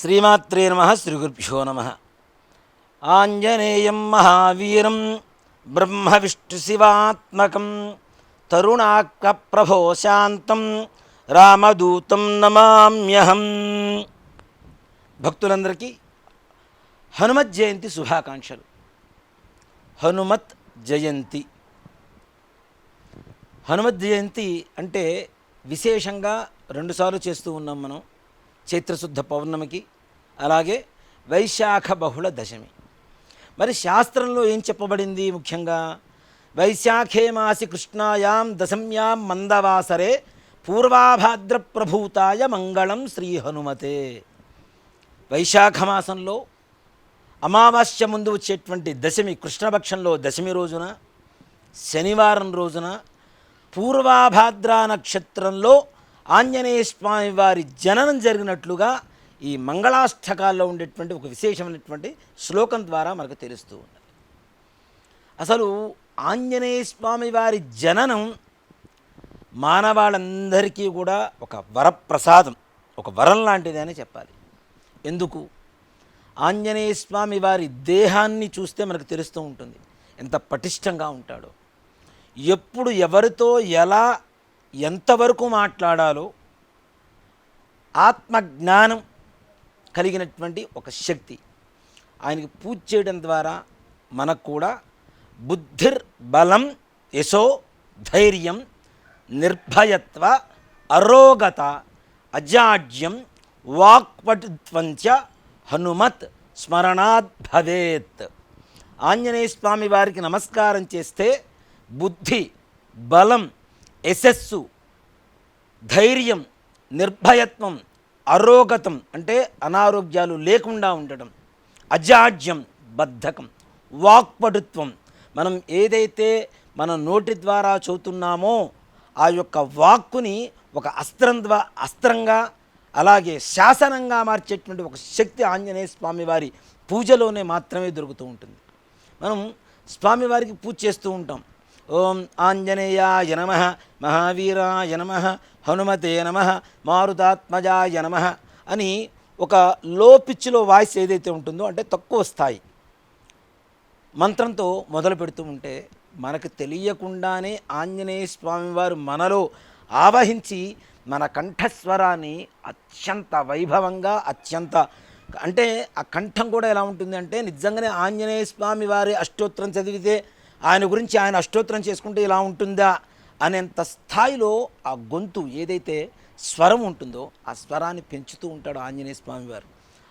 శ్రీమాత్రే నమః. శ్రీగురుభ్యో నమః. ఆంజనేయం మహావీరం బ్రహ్మ విష్ణు శివాత్మకం తరుణాక ప్రభో శాంతం రామదూతం నమామ్యహం. భక్తులందరికీ హనుమత్ జయంతి శుభాకాంక్షలు. హనుమత్ జయంతి హనుమత్ జయంతి అంటే విశేషంగా రెండుసార్లు చేస్తూ ఉన్నాం మనం. చైత్రశుద్ధ పౌర్ణమికి, అలాగే వైశాఖ బహుళ దశమి. మరి శాస్త్రంలో ఏం చెప్పబడింది? ముఖ్యంగా వైశాఖే మాసి కృష్ణాయాం దశమ్యాం మందవాసరే పూర్వాభాద్ర ప్రభూతాయ మంగళం శ్రీ హనుమతే. వైశాఖ మాసంలో అమావాస్య ముందు వచ్చేటువంటి దశమి, కృష్ణపక్షంలో దశమి రోజున, శనివారం రోజున పూర్వాభాద్రా నక్షత్రంలో ఆంజనేయ స్వామి వారి జననం జరిగినట్లుగా ఈ మంగళాష్టకాల్లో ఉండేటువంటి ఒక విశేషమైనటువంటి శ్లోకం ద్వారా మనకు తెలుస్తూ ఉన్నది. అసలు ఆంజనేయ స్వామి వారి జననం మానవాళ్ళందరికీ కూడా ఒక వరప్రసాదం, ఒక వరం లాంటిది అని చెప్పాలి. ఎందుకు? ఆంజనేయ స్వామి వారి దేహాన్ని చూస్తే మనకు తెలుస్తూ ఉంటుంది ఎంత పటిష్టంగా ఉంటాడో, ఎప్పుడు ఎవరితో ఎలా ఎంతవరకు మాట్లాడాలో ఆత్మజ్ఞానం కలిగినటువంటి ఒక శక్తి. ఆయనకి పూజ చేయడం ద్వారా మనకు కూడా బుద్ధిర్ బలం యశో ధైర్యం నిర్భయత్వ అరోగత అజాడ్యం వాక్పటుత్వంచ హనుమత్ స్మరణాద్ భవేత్. ఆంజనేయ స్వామి వారికి నమస్కారం చేస్తే బుద్ధి, బలం, యశస్సు, ధైర్యం, నిర్భయత్వం, అరోగతం అంటే అనారోగ్యాలు లేకుండా ఉండటం, అజాడ్యం బద్ధకం, వాక్పటుత్వం మనం ఏదైతే మన నోటి ద్వారా చదువుతున్నామో ఆ యొక్క వాక్కుని ఒక అస్త్రంగా అలాగే శాసనంగా మార్చేటువంటి ఒక శక్తి ఆంజనేయ స్వామి వారి పూజలోనే మాత్రమే దొరుకుతూ ఉంటుంది. మనం స్వామివారికి పూజ చేస్తూ ఉంటాం. ఓం ఆంజనేయాయ నమః, మహావీరాయ నమః, హనుమతే నమః, మారుతాత్మజాయ నమః అని ఒక లో పిచ్లో వాయిస్ ఏదైతే ఉంటుందో, అంటే తక్కువ స్థాయి మంత్రంతో మొదలు పెడుతూ ఉంటే మనకు తెలియకుండానే ఆంజనేయ స్వామివారు మనలో ఆవహించి మన కంఠస్వరాన్ని అత్యంత వైభవంగా, అంటే ఆ కంఠం కూడా ఎలా ఉంటుంది అంటే నిజంగానే ఆంజనేయ స్వామి వారి అష్టోత్తరం చదివితే, ఆయన గురించి ఆయన అష్టోత్తరం చేసుకుంటే ఇలా ఉంటుందా అనేంత స్థాయిలో ఆ గొంతు ఏదైతే స్వరం ఉంటుందో ఆ స్వరాన్ని పెంచుతూ ఉంటాడు ఆంజనేయ స్వామి వారు.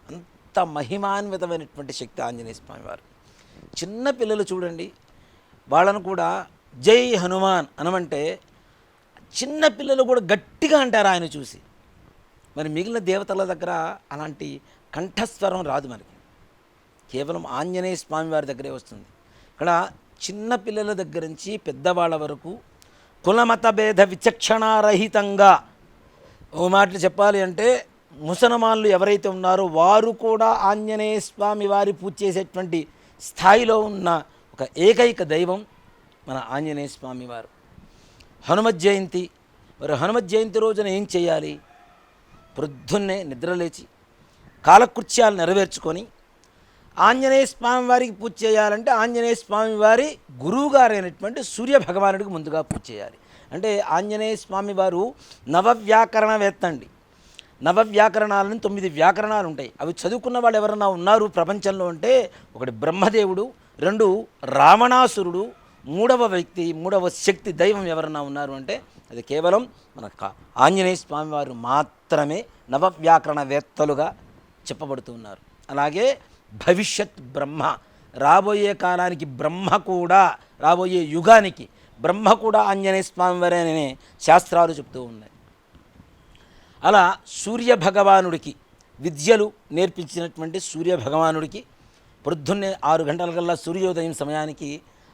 అంత మహిమాన్వితమైనటువంటి శక్తి ఆంజనేయ స్వామి వారు. చిన్న పిల్లలు చూడండి, వాళ్ళను కూడా జై హనుమాన్ అనమంటే చిన్న పిల్లలు కూడా గట్టిగా అంటారు ఆయన చూసి. మరి మిగిలిన దేవతల దగ్గర అలాంటి కంఠస్వరం రాదు మనకి, కేవలం ఆంజనేయ స్వామి వారి దగ్గరే వస్తుంది. ఇక్కడ చిన్న పిల్లల దగ్గర నుంచి పెద్దవాళ్ళ వరకు కులమత భేద విచక్షణారహితంగా, ఓ మాటలు చెప్పాలి అంటే ముసల్మాన్లు ఎవరైతే ఉన్నారో వారు కూడా ఆంజనేయ స్వామి వారి పూజ చేసేటువంటి స్థాయిలో ఉన్న ఒక ఏకైక దైవం మన ఆంజనేయ స్వామి వారు. హనుమత్ జయంతి. మరి హనుమత్ జయంతి రోజున ఏం చేయాలి? ప్రొద్దున్నే నిద్రలేచి కాలకృత్యాలు నెరవేర్చుకొని ఆంజనేయ స్వామి వారికి పూజ చేయాలంటే ఆంజనేయ స్వామి వారి గురువుగారైనటువంటి సూర్య భగవానుడికి ముందుగా పూజ చేయాలి. అంటే ఆంజనేయ స్వామి వారు నవవ్యాకరణవేత్త అండి. నవవ్యాకరణాలను 9 వ్యాకరణాలు ఉంటాయి. అవి చదువుకున్న వాళ్ళు ఎవరన్నా ఉన్నారు ప్రపంచంలో అంటే ఒకటి బ్రహ్మదేవుడు, 2 రావణాసురుడు, 3వ శక్తి దైవం ఎవరన్నా ఉన్నారు అంటే అది కేవలం మన ఆంజనేయ స్వామి వారు మాత్రమే నవవ్యాకరణవేత్తలుగా చెప్పబడుతూ ఉన్నారు. అలాగే భవిష్యత్ బ్రహ్మ, రాబోయే కాలానికి బ్రహ్మ కూడా, రాబోయే యుగానికి బ్రహ్మ కూడా ఆంజనేయ స్వామి వారే అనే శాస్త్రాలు చెప్తూ ఉన్నాయి. అలా సూర్య భగవానుడికి విద్యలు నేర్పించినటువంటి సూర్య భగవానుడికి పొద్దున్నే 6 గంటలకల్లా సూర్యోదయం సమయానికి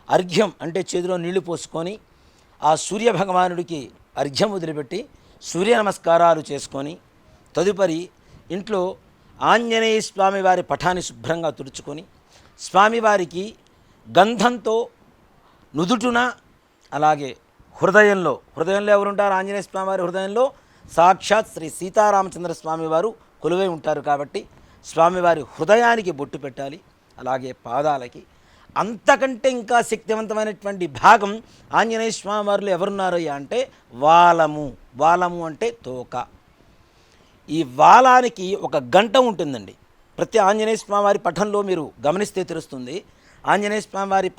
అర్ఘ్యం అంటే చేతిలో నీళ్లు పోసుకొని ఆ సూర్య భగవానుడికి అర్ఘ్యం వదిలిపెట్టి సూర్య నమస్కారాలు చేసుకొని తదుపరి ఇంట్లో ఆంజనేయ స్వామి వారి పటాన్ని శుభ్రంగా తుడుచుకొని స్వామివారికి గంధంతో నుదుటున అలాగే హృదయంలో ఎవరుంటారు? ఆంజనేయ స్వామి వారి హృదయంలో సాక్షాత్ శ్రీ సీతారామచంద్ర స్వామి వారు కొలువై ఉంటారు. కాబట్టి స్వామివారి హృదయానికి బొట్టు పెట్టాలి, అలాగే పాదాలకి. అంతకంటే ఇంకా శక్తివంతమైనటువంటి భాగం ఆంజనేయ స్వామి వారిలో ఎవరున్నారయ్యా అంటే వాలము. వాలము అంటే తోక. ఈ వాలానికి ఒక గంట ఉంటుందండి. ప్రతి ఆంజనేయ స్వామి వారి పఠంలో మీరు గమనిస్తే తెలుస్తుంది. ఆంజనేయ స్వామి వారి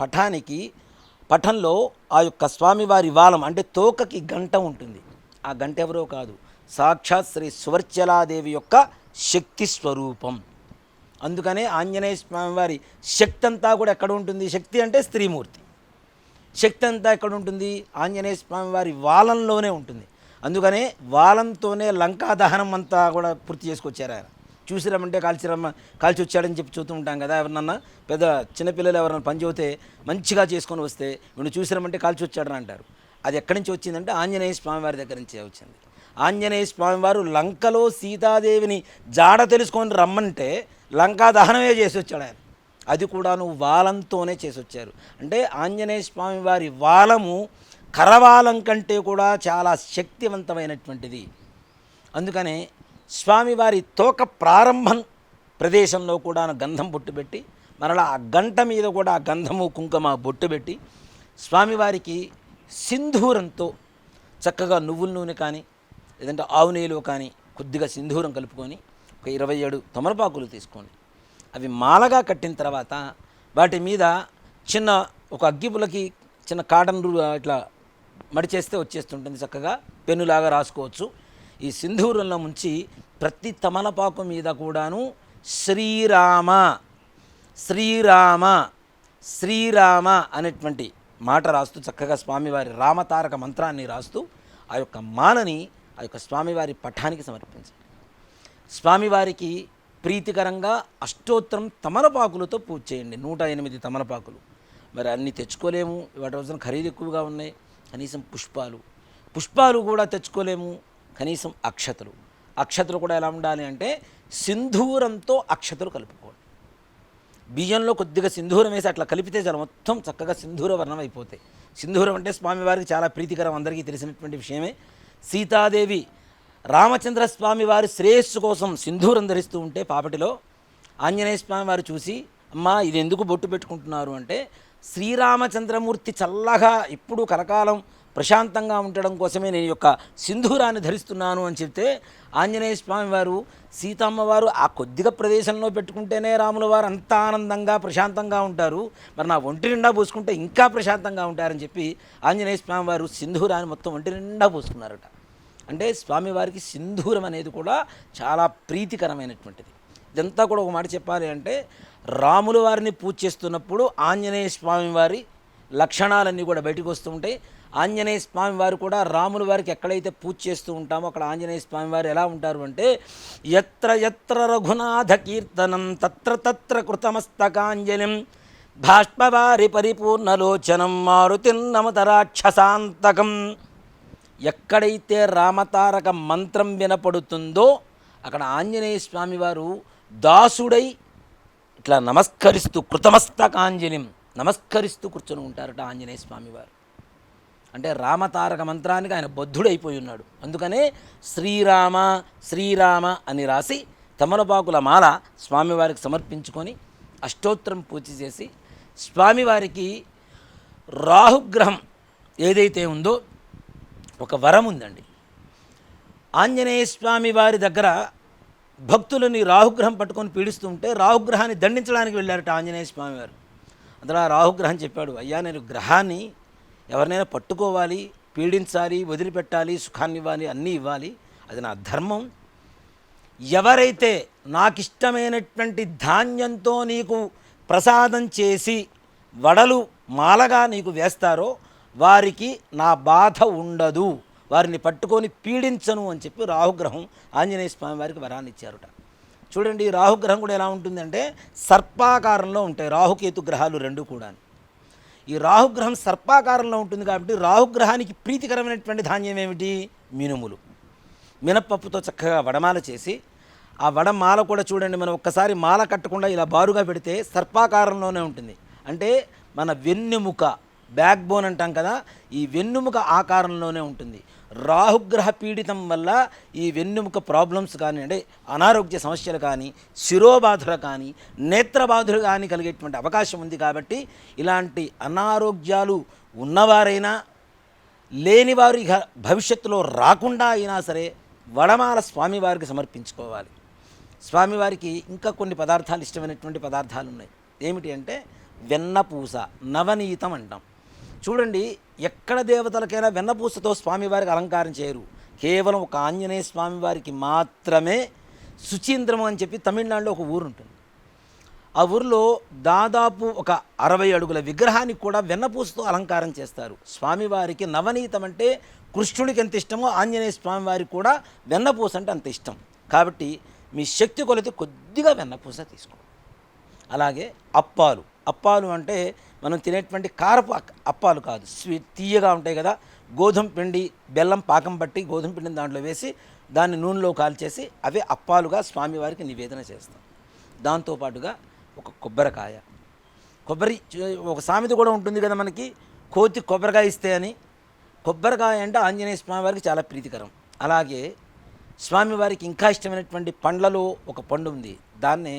పఠంలో ఆ యొక్క స్వామివారి వాలం అంటే తోకకి గంట ఉంటుంది. ఆ గంట ఎవరో కాదు, సాక్షాత్ శ్రీ సువర్చలాదేవి యొక్క శక్తి స్వరూపం. అందుకనే ఆంజనేయ స్వామి వారి శక్తి అంతా కూడా ఎక్కడ ఉంటుంది? శక్తి అంటే స్త్రీమూర్తి. శక్తి అంతా ఎక్కడ ఉంటుంది? ఆంజనేయ స్వామి వారి వాలంలోనే ఉంటుంది. అందుకనే వాలంతోనే లంకా దహనం అంతా కూడా పూర్తి చేసుకొచ్చారు ఆయన. చూసిరమ్మంటే కాల్చి వచ్చాడని చెప్పి చూస్తూ ఉంటాం కదా. ఎవరినన్నా పెద్ద చిన్నపిల్లలు ఎవరైనా పని చెబితే మంచిగా చేసుకొని వస్తే వీళ్ళు చూసిరమ్మంటే కాల్చి వచ్చాడని అంటారు. అది ఎక్కడి నుంచి వచ్చిందంటే ఆంజనేయ స్వామి వారి దగ్గర నుంచే వచ్చింది. ఆంజనేయ స్వామి వారు లంకలో సీతాదేవిని జాడ తెలుసుకొని రమ్మంటే లంకా దహనమే చేసి వచ్చాడు ఆయన. అది కూడా వాలంతోనే చేసి వచ్చారు. అంటే ఆంజనేయ స్వామి వారి వాలము కరవాలం కంటే కూడా చాలా శక్తివంతమైనటువంటిది. అందుకనే స్వామివారి తోక ప్రారంభం ప్రదేశంలో కూడా గంధం బొట్టు పెట్టి, మరలా ఆ గంట మీద కూడా ఆ గంధము కుంకుమ బొట్టు పెట్టి, స్వామివారికి సింధూరంతో చక్కగా నువ్వుల నూనె కానీ లేదంటే ఆవు నెయ్యిలో కానీ కొద్దిగా సింధూరం కలుపుకొని ఒక 27 తమలపాకులు తీసుకోండి. అవి మాలగా కట్టిన తర్వాత వాటి మీద చిన్న ఒక అగ్గిపులకి చిన్న కాటన్ ఇట్లా మడిచేస్తే వచ్చేస్తుంటుంది. చక్కగా పెన్నులాగా రాసుకోవచ్చు. ఈ సింధూరంలో ముంచి ప్రతి తమలపాకు మీద కూడాను శ్రీరామ శ్రీరామ శ్రీరామ అనేటువంటి మాట రాస్తూ చక్కగా స్వామివారి రామతారక మంత్రాన్ని రాస్తూ ఆ యొక్క మాలని ఆ యొక్క స్వామివారి పఠానికి సమర్పించాలి. స్వామివారికి ప్రీతికరంగా అష్టోత్తరం తమలపాకులతో పూజ చేయండి. 108 తమలపాకులు. మరి అన్నీ తెచ్చుకోలేము, వాటి రోజున ఖరీదు ఎక్కువగా ఉన్నాయి. కనీసం పుష్పాలు కూడా తెచ్చుకోలేము. కనీసం అక్షతలు కూడా ఎలా ఉండాలి అంటే సింధూరంతో అక్షతలు కలుపుకోండి. బియ్యంలో కొద్దిగా సింధూరం వేసి అట్లా కలిపితే చాలా మొత్తం చక్కగా సింధూర వర్ణం అయిపోతాయి. సింధూరం అంటే స్వామివారికి చాలా ప్రీతికరం, అందరికీ తెలిసినటువంటి విషయమే. సీతాదేవి రామచంద్ర స్వామి వారి శ్రేయస్సు కోసం సింధూరం ధరిస్తూ ఉంటే పాపటిలో ఆంజనేయ స్వామి వారు చూసి, అమ్మా ఇది ఎందుకు బొట్టు పెట్టుకుంటున్నారు అంటే, శ్రీరామచంద్రమూర్తి చల్లగా ఇప్పుడు కలకాలం ప్రశాంతంగా ఉండడం కోసమే నేను యొక్క సింధూరాన్ని ధరిస్తున్నాను అని చెప్తే, ఆంజనేయ స్వామి వారు సీతమ్మవారు ఆ కొద్దిగా ప్రదేశంలో పెట్టుకుంటేనే రాముల వారు అంత ఆనందంగా ప్రశాంతంగా ఉంటారు, మరి నా ఒంటి నిండా పూసుకుంటే ఇంకా ప్రశాంతంగా ఉంటారని చెప్పి ఆంజనేయ స్వామి వారు సింధూరాన్ని మొత్తం ఒంటి నిండా పూసుకున్నారట. అంటే స్వామివారికి సింధూరం అనేది కూడా చాలా ప్రీతికరమైనటువంటిది. ఇదంతా కూడా ఒక మాట చెప్పాలి అంటే, రాముల వారిని పూజ చేస్తున్నప్పుడు ఆంజనేయ స్వామి వారి లక్షణాలన్నీ కూడా బయటకు వస్తూ ఉంటాయి. ఆంజనేయ స్వామి వారు కూడా రాముల వారికి ఎక్కడైతే పూజ చేస్తూ ఉంటామో అక్కడ ఆంజనేయ స్వామి వారు ఎలా ఉంటారు అంటే, ఎత్ర ఎత్ర రఘునాథ కీర్తనం తత్ర తత్ర కృతమస్తకాంజలిం భాష్పవారి పరిపూర్ణలోచనం మారుతిన్నమత రాక్షసాంతకం. ఎక్కడైతే రామతారక మంత్రం వినపడుతుందో అక్కడ ఆంజనేయ స్వామి వారు దాసుడై ఇట్లా నమస్కరిస్తూ కృతమస్తకాంజలిం నమస్కరిస్తూ కూర్చొని ఉంటారట ఆంజనేయ స్వామి వారు. అంటే రామతారక మంత్రానికి ఆయన బద్ధుడైపోయి ఉన్నాడు. అందుకనే శ్రీరామ శ్రీరామ అని రాసి తమలపాకుల మాల స్వామివారికి సమర్పించుకొని అష్టోత్తరం పూజ చేసి, స్వామివారికి రాహుగ్రహం ఏదైతే ఉందో ఒక వరం ఉందండి. ఆంజనేయ స్వామి వారి దగ్గర భక్తులని రాహుగ్రహం పట్టుకొని పీడిస్తూ ఉంటే రాహుగ్రహాన్ని దండించడానికి వెళ్ళారట ఆంజనేయ స్వామి వారు. అందులో రాహుగ్రహం చెప్పాడు, అయ్యా నేను గ్రహాన్ని ఎవరినైనా పట్టుకోవాలి, పీడించాలి, వదిలిపెట్టాలి, సుఖాన్ని ఇవ్వాలి, అన్నీ ఇవ్వాలి, అది నా ధర్మం. ఎవరైతే నాకు ఇష్టమైనటువంటి ధాన్యంతో నీకు ప్రసాదం చేసి వడలు మాలగా నీకు వేస్తారో వారికి నా బాధ ఉండదు, వారిని పట్టుకొని పీడించను అని చెప్పి రాహుగ్రహం ఆంజనేయ స్వామి వారికి వరాన్ని ఇచ్చారుట. చూడండి, రాహుగ్రహం కూడా ఎలా ఉంటుందంటే సర్పాకారంలో ఉంటాయి రాహుకేతు గ్రహాలు రెండు కూడా. ఈ రాహుగ్రహం సర్పాకారంలో ఉంటుంది కాబట్టి రాహుగ్రహానికి ప్రీతికరమైనటువంటి ధాన్యం ఏమిటి? మినుములు. మినప్పప్పుతో చక్కగా వడమాల చేసి, ఆ వడమాల కూడా చూడండి, మనం ఒక్కసారి మాల కట్టకుండా ఇలా బారుగా పెడితే సర్పాకారంలోనే ఉంటుంది. అంటే మన వెన్నెముక, బ్యాక్ బోన్ అంటాం కదా, ఈ వెన్నెముక ఆకారంలోనే ఉంటుంది. రాహుగ్రహ పీడితం వల్ల ఈ వెన్నెముక ప్రాబ్లమ్స్ కానీ, అంటే అనారోగ్య సమస్యలు కానీ, శిరోబాధలు కానీ, నేత్రబాధలు కానీ కలిగేటువంటి అవకాశం ఉంది. కాబట్టి ఇలాంటి అనారోగ్యాలు ఉన్నవారైనా, లేనివారు ఇక భవిష్యత్తులో రాకుండా అయినా సరే వడమాల స్వామివారికి సమర్పించుకోవాలి. స్వామివారికి ఇంకా కొన్ని పదార్థాలు, ఇష్టమైనటువంటి పదార్థాలు ఉన్నాయి. ఏమిటి అంటే వెన్నపూస, నవనీతం అంటాం. చూడండి, ఎక్కడ దేవతలకైనా వెన్నపూసతో స్వామివారికి అలంకారం చేయరు. కేవలం ఒక ఆంజనేయ స్వామివారికి మాత్రమే సుచీంద్రము అని చెప్పి తమిళనాడులో ఒక ఊరు ఉంటుంది. ఆ ఊరిలో దాదాపు ఒక 60 అడుగుల విగ్రహానికి కూడా వెన్నపూసతో అలంకారం చేస్తారు. స్వామివారికి నవనీతం అంటే కృష్ణుడికి ఎంత ఇష్టమో ఆంజనేయ స్వామివారికి కూడా వెన్నపూస అంటే అంత ఇష్టం. కాబట్టి మీ శక్తి కొలది కొద్దిగా వెన్నపూస తీసుకో. అలాగే అప్పాలు. అప్పాలు అంటే మనం తినేటువంటి కారపు అప్పాలు కాదు, స్వీట్ తీయగా ఉంటాయి కదా. గోధుమ పిండి, బెల్లం పాకం పట్టి గోధుమ పిండిని దాంట్లో వేసి దాన్ని నూనెలో కాల్చేసి అవే అప్పాలుగా స్వామివారికి నివేదన చేస్తాం. దాంతోపాటుగా ఒక కొబ్బరికాయ. ఒక సామెత కూడా ఉంటుంది కదా మనకి, కోతి కొబ్బరికాయ ఇస్తే అని. కొబ్బరికాయ అంటే ఆంజనేయ స్వామివారికి చాలా ప్రీతికరం. అలాగే స్వామివారికి ఇంకా ఇష్టమైనటువంటి పండ్లలో ఒక పండు ఉంది, దాన్నే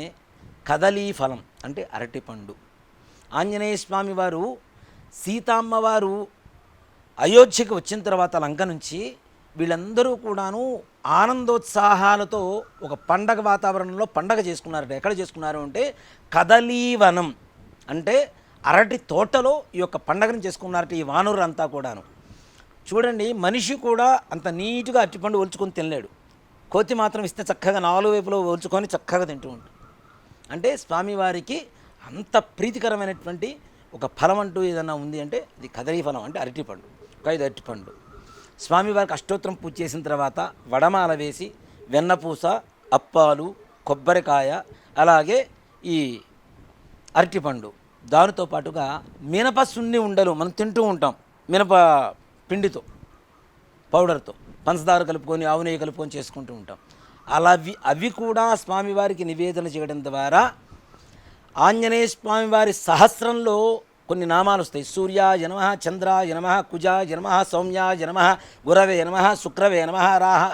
కదలీ ఫలం అంటే అరటిపండు. ఆంజనేయ స్వామి వారు, సీతమ్మవారు అయోధ్యకి వచ్చిన తర్వాత లంక నుంచి వీళ్ళందరూ కూడాను ఆనందోత్సాహాలతో ఒక పండగ వాతావరణంలో పండగ చేసుకున్నారట. ఎక్కడ చేసుకున్నారు అంటే కదలీవనం అంటే అరటి తోటలో ఈ యొక్క పండగను చేసుకున్నారట ఈ వానరులంతా కూడాను. చూడండి, మనిషి కూడా అంత నీట్గా అరటిపండు ఒలుచుకొని తినలేడు. కోతి మాత్రం ఇస్తే చక్కగా 4 వైపులో ఒలుచుకొని చక్కగా తింటూ ఉంటుంది. అంటే స్వామివారికి అంత ప్రీతికరమైనటువంటి ఒక ఫలం అంటూ ఏదన్నా ఉంది అంటే ఇది కదలీ ఫలం అంటే అరటిపండు. ఒక 5 అరటిపండు స్వామివారికి అష్టోత్తరం పూజ చేసిన తర్వాత వడమాల వేసి వెన్నపూస, అప్పాలు, కొబ్బరికాయ, అలాగే ఈ అరటిపండు, దానితో పాటుగా మినప సున్ని ఉండలు మనం తింటూ ఉంటాం. మినప పిండితో, పౌడర్తో పంచదార కలుపుకొని, ఆవు నెయ్యి కలుపుకొని చేసుకుంటూ ఉంటాం. అవి కూడా స్వామివారికి నివేదన చేయడం ద్వారా ఆంజనేయ స్వామివారి సహస్రంలో కొన్ని నామాలు వస్తాయి. సూర్యాయ నమః, చంద్రాయ నమః, కుజాయ నమః, సౌమ్యాయ నమః, గురవే నమః, శుక్రవే నమః,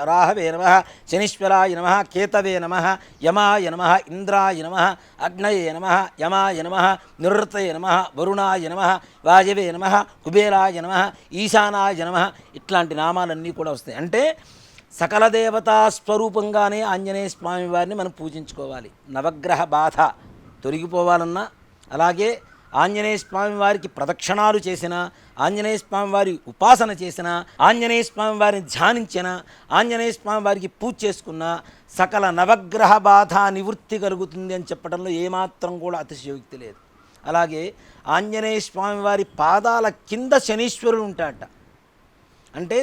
రాహవే నమః, శనీశ్వరాయ నమః, కేతవే నమః, యమాయ నమః, ఇంద్రాయ నమః, అగ్నయే నమః, యమాయ నమః, నివృత్తయే నమః, వరుణాయ నమః, వాయవే నమః, కుబేరాయ నమః, ఈశానాయ నమః. ఇట్లాంటి నామాలన్నీ కూడా వస్తాయి. అంటే సకల దేవతా స్వరూపంగానే ఆంజనేయ స్వామి వారిని మనం పూజించుకోవాలి. నవగ్రహ బాధ తొలగిపోవాలన్నా, అలాగే ఆంజనేయ స్వామి వారికి ప్రదక్షిణాలు చేసిన, ఆంజనేయ స్వామి వారి ఉపాసన చేసిన, ఆంజనేయ స్వామి వారిని ధ్యానించిన, ఆంజనేయ స్వామి వారికి పూజ చేసుకున్న సకల నవగ్రహ బాధ నివృత్తి కలుగుతుంది అని చెప్పడంలో ఏమాత్రం కూడా అతిశయోక్తి లేదు. అలాగే ఆంజనేయ స్వామి వారి పాదాల కింద శనీశ్వరుడు ఉంటాడట. అంటే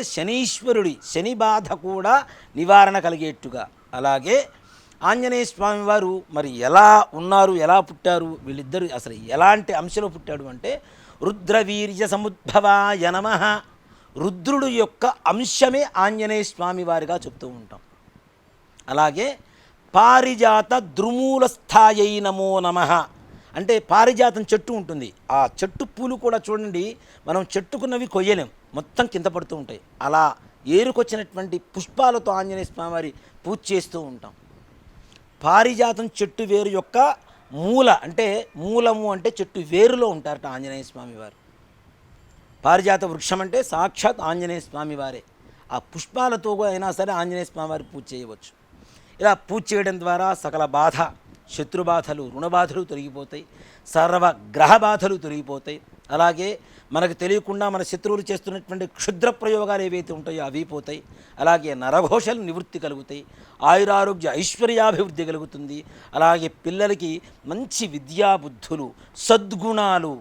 శని బాధ కూడా నివారణ కలిగేట్టుగా. అలాగే ఆంజనేయ స్వామి వారు మరి ఎలా ఉన్నారు, ఎలా పుట్టారు, వీళ్ళిద్దరూ అసలు ఎలాంటి అంశలో పుట్టాడు అంటే రుద్రవీర్య సముద్భవాయ నమః. రుద్రుడు యొక్క అంశమే ఆంజనేయ స్వామి వారిగా చెప్తూ ఉంటాం. అలాగే పారిజాత ద్రుమూల స్థాయై నమో నమః అంటే పారిజాతం చెట్టు ఉంటుంది, ఆ చెట్టు పూలు కూడా చూడండి, మనం చెట్టుకున్నవి కొయ్యలేం, మొత్తం కింద పడుతూ ఉంటాయి. అలా ఏరుకొచ్చినటువంటి పుష్పాలతో ఆంజనేయ స్వామివారి పూజ చేస్తూ ఉంటాం. పారిజాతం చెట్టు వేరు యొక్క మూలము అంటే చెట్టు వేరులో ఉంటారట ఆంజనేయ స్వామి వారు. పారిజాత వృక్షం అంటే సాక్షాత్ ఆంజనేయ స్వామి వారే. ఆ పుష్పాలతో అయినా సరే ఆంజనేయ స్వామి వారి పూజ చేయవచ్చు. ఇలా పూజ చేయడం ద్వారా సకల బాధ, శత్రుబాధలు, రుణబాధలు తొలగిపోతాయి, సర్వ గ్రహ బాధలు తొలగిపోతాయి. అలాగే మనకు తెలియకుండా మన శత్రువులు చేస్తున్నటువంటి క్షుద్ర ప్రయోగాలు ఏవైతే ఉంటాయో అవి పోతాయి. అలాగే నరఘోషలు నివృత్తి కలుగుతాయి, ఆయురారోగ్య ఐశ్వర్యాభివృద్ధి కలుగుతుంది. అలాగే పిల్లలకి మంచి విద్యాబుద్ధులు, సద్గుణాలు,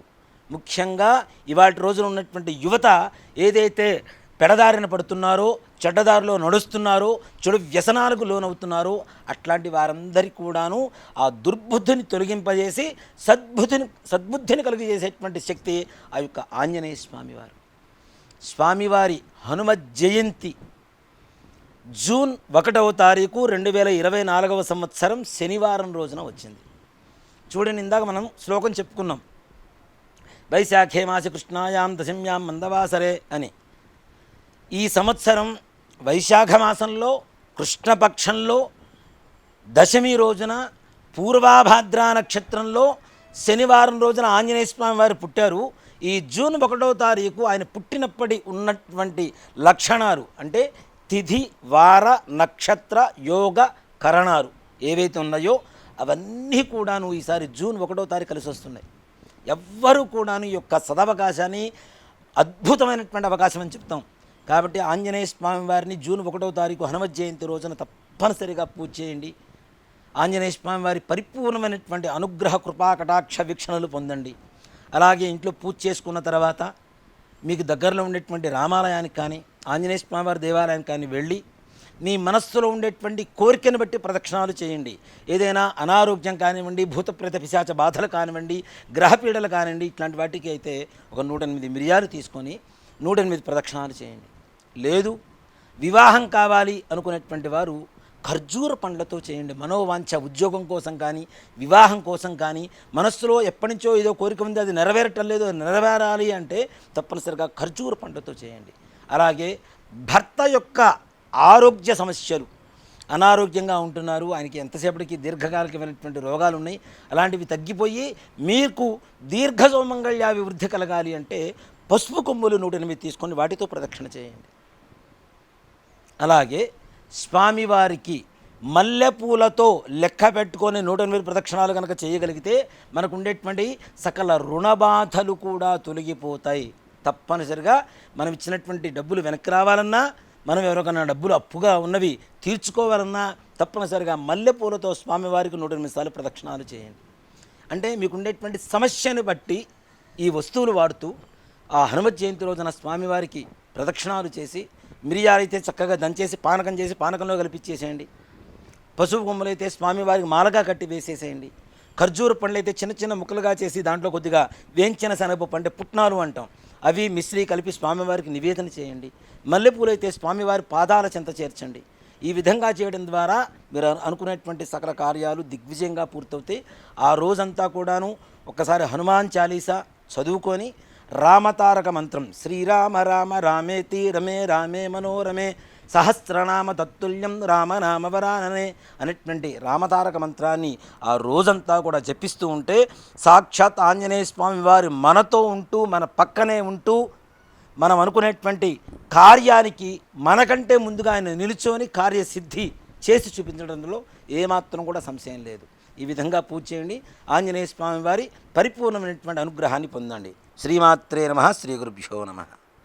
ముఖ్యంగా ఇవాటి రోజున ఉన్నటువంటి యువత ఏదైతే పెడదారిన పడుతున్నారో, చెడ్డదారిలో నడుస్తున్నారో, చెడు వ్యసనాలకు లోనవుతున్నారో అట్లాంటి వారందరికీ కూడాను ఆ దుర్బుద్ధిని తొలగింపజేసి సద్బుద్ధిని కలుగజేసేటువంటి శక్తి ఆ యొక్క ఆంజనేయ స్వామివారు. స్వామివారి హనుమ జయంతి జూన్ 1వ తారీఖు 2024వ సంవత్సరం శనివారం రోజున వచ్చింది. చూడండి, ఇందాక మనం శ్లోకం చెప్పుకున్నాం, వైశాఖే మాస కృష్ణాయాం దశమ్యాం మందవాసరే అని. ఈ సంవత్సరం వైశాఖ మాసంలో కృష్ణపక్షంలో దశమి రోజున పూర్వాభాద్రా నక్షత్రంలో శనివారం రోజున ఆంజనేయ స్వామి వారు పుట్టారు. ఈ జూన్ 1వ తారీఖు ఆయన పుట్టినప్పటి ఉన్నటువంటి లక్షణాలు అంటే తిథి వార నక్షత్ర యోగ కరణాలు ఏవైతే ఉన్నాయో అవన్నీ కూడాను ఈసారి జూన్ 1వ తారీఖు కలిసి వస్తున్నాయి. ఎవ్వరూ కూడాను ఈ యొక్క సదవకాశాన్ని అద్భుతమైనటువంటి అవకాశం అని చెప్తాం. కాబట్టి ఆంజనేయ స్వామి వారిని జూన్ 1వ తారీఖు హనుమత్ జయంతి రోజున తప్పనిసరిగా పూజ చేయండి. ఆంజనేయ స్వామి వారి పరిపూర్ణమైనటువంటి అనుగ్రహ కృపా కటాక్ష వీక్షణలు పొందండి. అలాగే ఇంట్లో పూజ చేసుకున్న తర్వాత మీకు దగ్గరలో ఉండేటువంటి రామాలయానికి కానీ ఆంజనేయ స్వామి వారి దేవాలయానికి కానీ వెళ్ళి మీ మనస్సులో ఉండేటువంటి కోరికను బట్టి ప్రదక్షిణాలు చేయండి. ఏదైనా అనారోగ్యం కానివ్వండి, భూత ప్రేత పిశాచ బాధలు కానివ్వండి, గ్రహపీడలు కానివ్వండి, ఇట్లాంటి వాటికి అయితే ఒక 108 మిరియాలు తీసుకొని 108 ప్రదక్షిణాలు చేయండి. లేదు వివాహం కావాలి అనుకునేటువంటి వారు ఖర్జూర పండ్లతో చేయండి. మనోవాంఛ ఉద్యోగం కోసం కానీ వివాహం కోసం కానీ మనస్సులో ఎప్పటి నుంచో ఏదో కోరిక ఉంది, అది నెరవేరటం లేదు, అది నెరవేరాలి అంటే తప్పనిసరిగా ఖర్జూర పండ్లతో చేయండి. అలాగే భర్త యొక్క ఆరోగ్య సమస్యలు, అనారోగ్యంగా ఉంటున్నారు, ఆయనకి ఎంతసేపటికి దీర్ఘకాలికమైనటువంటి రోగాలు ఉన్నాయి, అలాంటివి తగ్గిపోయి మీకు దీర్ఘ సౌమంగళ్యాభివృద్ధి కలగాలి అంటే పసుపు కొమ్ములు 108 తీసుకొని వాటితో ప్రదక్షిణ చేయండి. అలాగే స్వామివారికి మల్లెపూలతో లెక్క పెట్టుకొని 108 ప్రదక్షిణాలు కనుక చేయగలిగితే మనకు ఉండేటువంటి సకల రుణబాధలు కూడా తొలగిపోతాయి. తప్పనిసరిగా మనం ఇచ్చినటువంటి డబ్బులు వెనక్కి రావాలన్నా, మనం ఎవరికన్నా డబ్బులు అప్పుగా ఉన్నవి తీర్చుకోవాలన్నా తప్పనిసరిగా మల్లెపూలతో స్వామివారికి 108 సార్లు ప్రదక్షిణాలు చేయండి. అంటే మీకు ఉండేటువంటి సమస్యను బట్టి ఈ వస్తువులు వాడుతూ ఆ హనుమత్ జయంతి రోజున స్వామివారికి ప్రదక్షిణాలు చేసి మిరియాలైతే చక్కగా దంచేసి పానకం చేసి పానకంలో కలిపించేసేయండి. పసుపు కొమ్ములైతే స్వామివారికి మాలగా కట్టి వేసేసేయండి. ఖర్జూర పండ్లు అయితే చిన్న చిన్న ముక్కలుగా చేసి దాంట్లో కొద్దిగా వేయించిన శనగపప్పు అంటే పుట్నాలు అంటాం, అవి మిశ్రీ కలిపి స్వామివారికి నివేదన చేయండి. మల్లెపూలైతే స్వామివారి పాదాల చెంత చేర్చండి. ఈ విధంగా చేయడం ద్వారా మీరు అనుకునేటువంటి సకల కార్యాలు దిగ్విజయంగా పూర్తవుతాయి. ఆ రోజంతా కూడాను ఒక్కసారి హనుమాన్ చాలీసా చదువుకొని రామతారక మంత్రం శ్రీరామ రామ రామేతి రమే రామే మనోరమే సహస్రనామ తత్తుల్యం రామనామవరాననే అనేటువంటి రామతారక మంత్రాన్ని ఆ రోజంతా కూడా జపిస్తూ ఉంటే సాక్షాత్ ఆంజనేయ స్వామి వారి మనతో ఉంటూ మన పక్కనే ఉంటూ మనం అనుకునేటువంటి కార్యానికి మనకంటే ముందుగా ఆయన నిలుచొని కార్యసిద్ధి చేసి చూపించడంలో ఏమాత్రం కూడా సంశయం లేదు. ఈ విధంగా పూజ చేయండి. ఆంజనేయ స్వామి వారి పరిపూర్ణమైనటువంటి అనుగ్రహాన్ని పొందండి. శ్రీమాత్రే నమః. శ్రీ గురుభ్యో నమః.